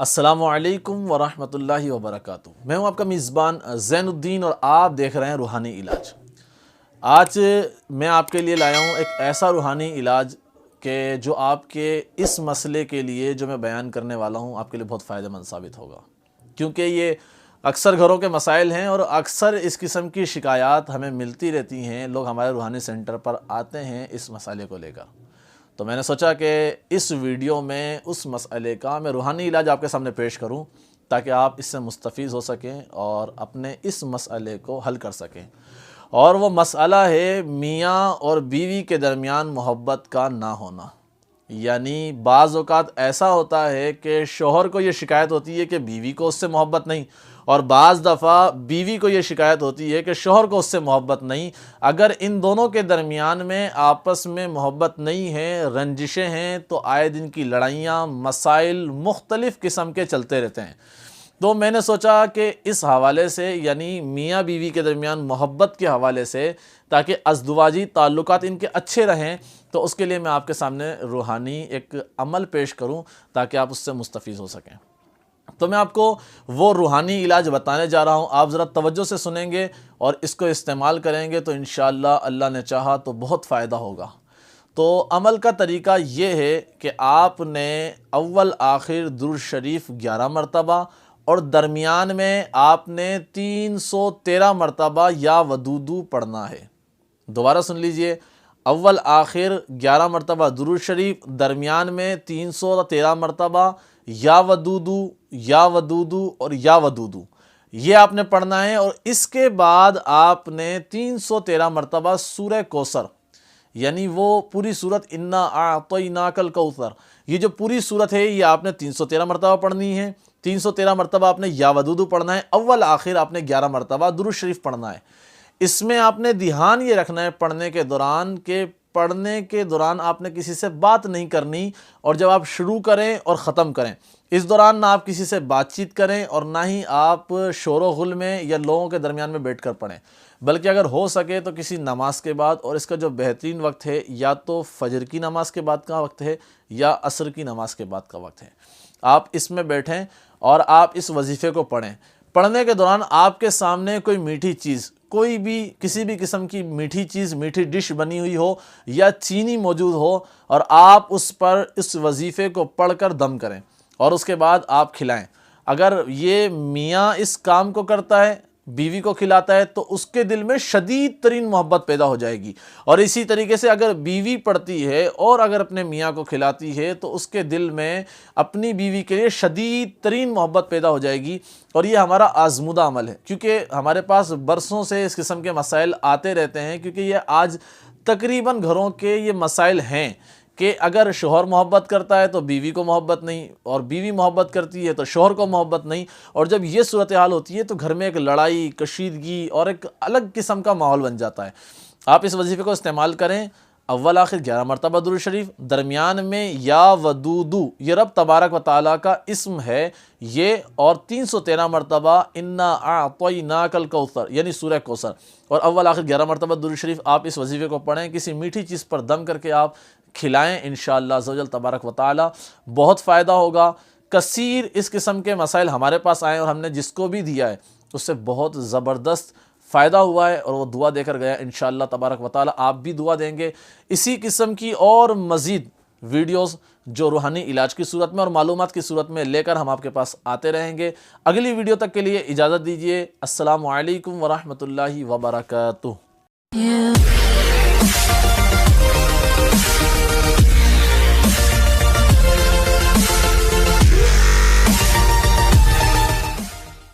السلام علیکم ورحمۃ اللہ وبرکاتہ۔ میں ہوں آپ کا میزبان زین الدین اور آپ دیکھ رہے ہیں روحانی علاج۔ آج میں آپ کے لیے لایا ہوں ایک ایسا روحانی علاج کہ جو آپ کے اس مسئلے کے لیے جو میں بیان کرنے والا ہوں آپ کے لیے بہت فائدہ مند ثابت ہوگا، کیونکہ یہ اکثر گھروں کے مسائل ہیں اور اکثر اس قسم کی شکایات ہمیں ملتی رہتی ہیں۔ لوگ ہمارے روحانی سینٹر پر آتے ہیں اس مسئلے کو لے کر، تو میں نے سوچا کہ اس ویڈیو میں اس مسئلے کا میں روحانی علاج آپ کے سامنے پیش کروں تاکہ آپ اس سے مستفیض ہو سکیں اور اپنے اس مسئلے کو حل کر سکیں۔ اور وہ مسئلہ ہے میاں اور بیوی کے درمیان محبت کا نہ ہونا۔ یعنی بعض اوقات ایسا ہوتا ہے کہ شوہر کو یہ شکایت ہوتی ہے کہ بیوی کو اس سے محبت نہیں، اور بعض دفعہ بیوی کو یہ شکایت ہوتی ہے کہ شوہر کو اس سے محبت نہیں۔ اگر ان دونوں کے درمیان میں آپس میں محبت نہیں ہے، رنجشیں ہیں، تو آئے دن کی لڑائیاں، مسائل مختلف قسم کے چلتے رہتے ہیں۔ تو میں نے سوچا کہ اس حوالے سے یعنی میاں بیوی کے درمیان محبت کے حوالے سے تاکہ ازدواجی تعلقات ان کے اچھے رہیں، تو اس کے لیے میں آپ کے سامنے روحانی ایک عمل پیش کروں تاکہ آپ اس سے مستفیض ہو سکیں۔ تو میں آپ کو وہ روحانی علاج بتانے جا رہا ہوں، آپ ذرا توجہ سے سنیں گے اور اس کو استعمال کریں گے تو انشاءاللہ اللہ نے چاہا تو بہت فائدہ ہوگا۔ تو عمل کا طریقہ یہ ہے کہ آپ نے اول آخر درود شریف 11 مرتبہ اور درمیان میں آپ نے 313 مرتبہ یا ودودو پڑھنا ہے۔ دوبارہ سن لیجئے، اول آخر 11 مرتبہ درود شریف، درمیان میں 313 مرتبہ یا ودودو یا ودودو اور یا ودودو، یہ آپ نے پڑھنا ہے۔ اور اس کے بعد آپ نے 313 مرتبہ سورہ کوثر، یعنی وہ پوری صورت انا اعطیناک الکوثر، یہ جو پوری صورت ہے یہ آپ نے 313 مرتبہ پڑھنی ہے۔ 313 مرتبہ آپ نے یا ودودو پڑھنا ہے، اول آخر آپ نے 11 مرتبہ درود شریف پڑھنا ہے۔ اس میں آپ نے دھیان یہ رکھنا ہے پڑھنے کے دوران کہ پڑھنے کے دوران آپ نے کسی سے بات نہیں کرنی، اور جب آپ شروع کریں اور ختم کریں اس دوران نہ آپ کسی سے بات چیت کریں اور نہ ہی آپ شور و غل میں یا لوگوں کے درمیان میں بیٹھ کر پڑھیں، بلکہ اگر ہو سکے تو کسی نماز کے بعد، اور اس کا جو بہترین وقت ہے یا تو فجر کی نماز کے بعد کا وقت ہے یا عصر کی نماز کے بعد کا وقت ہے، آپ اس میں بیٹھیں اور آپ اس وظیفے کو پڑھیں۔ پڑھنے کے دوران آپ کے سامنے کوئی میٹھی چیز، کوئی بھی کسی بھی قسم کی میٹھی چیز، میٹھی ڈش بنی ہوئی ہو یا چینی موجود ہو، اور آپ اس پر اس وظیفے کو پڑھ کر دم کریں اور اس کے بعد آپ کھلائیں۔ اگر یہ میاں اس کام کو کرتا ہے، بیوی کو کھلاتا ہے، تو اس کے دل میں شدید ترین محبت پیدا ہو جائے گی، اور اسی طریقے سے اگر بیوی پڑھتی ہے اور اگر اپنے میاں کو کھلاتی ہے تو اس کے دل میں اپنی بیوی کے لیے شدید ترین محبت پیدا ہو جائے گی۔ اور یہ ہمارا آزمودہ عمل ہے، کیونکہ ہمارے پاس برسوں سے اس قسم کے مسائل آتے رہتے ہیں، کیونکہ یہ آج تقریباً گھروں کے یہ مسائل ہیں کہ اگر شوہر محبت کرتا ہے تو بیوی کو محبت نہیں، اور بیوی محبت کرتی ہے تو شوہر کو محبت نہیں، اور جب یہ صورتحال ہوتی ہے تو گھر میں ایک لڑائی، کشیدگی اور ایک الگ قسم کا ماحول بن جاتا ہے۔ آپ اس وظیفے کو استعمال کریں، اول آخر 11 مرتبہ درود شریف، درمیان میں یا ودودو، یہ رب تبارک و تعالیٰ کا اسم ہے یہ، اور 313 مرتبہ انا اعطیناک الکوثر یعنی سورہ کوثر، اور اول آخر 11 مرتبہ درود شریف آپ اس وظیفے کو پڑھیں، کسی میٹھی چیز پر دم کر کے آپ کھلائیں، انشاءاللہ عزوجل تبارک و تعالی بہت فائدہ ہوگا۔ کثیر اس قسم کے مسائل ہمارے پاس آئے اور ہم نے جس کو بھی دیا ہے اس سے بہت زبردست فائدہ ہوا ہے، اور وہ دعا دے کر گیا انشاءاللہ تبارک و تعالی آپ بھی دعا دیں گے۔ اسی قسم کی اور مزید ویڈیوز جو روحانی علاج کی صورت میں اور معلومات کی صورت میں لے کر ہم آپ کے پاس آتے رہیں گے۔ اگلی ویڈیو تک کے لیے اجازت دیجیے۔ السلام علیکم ورحمۃ اللہ وبرکاتہ۔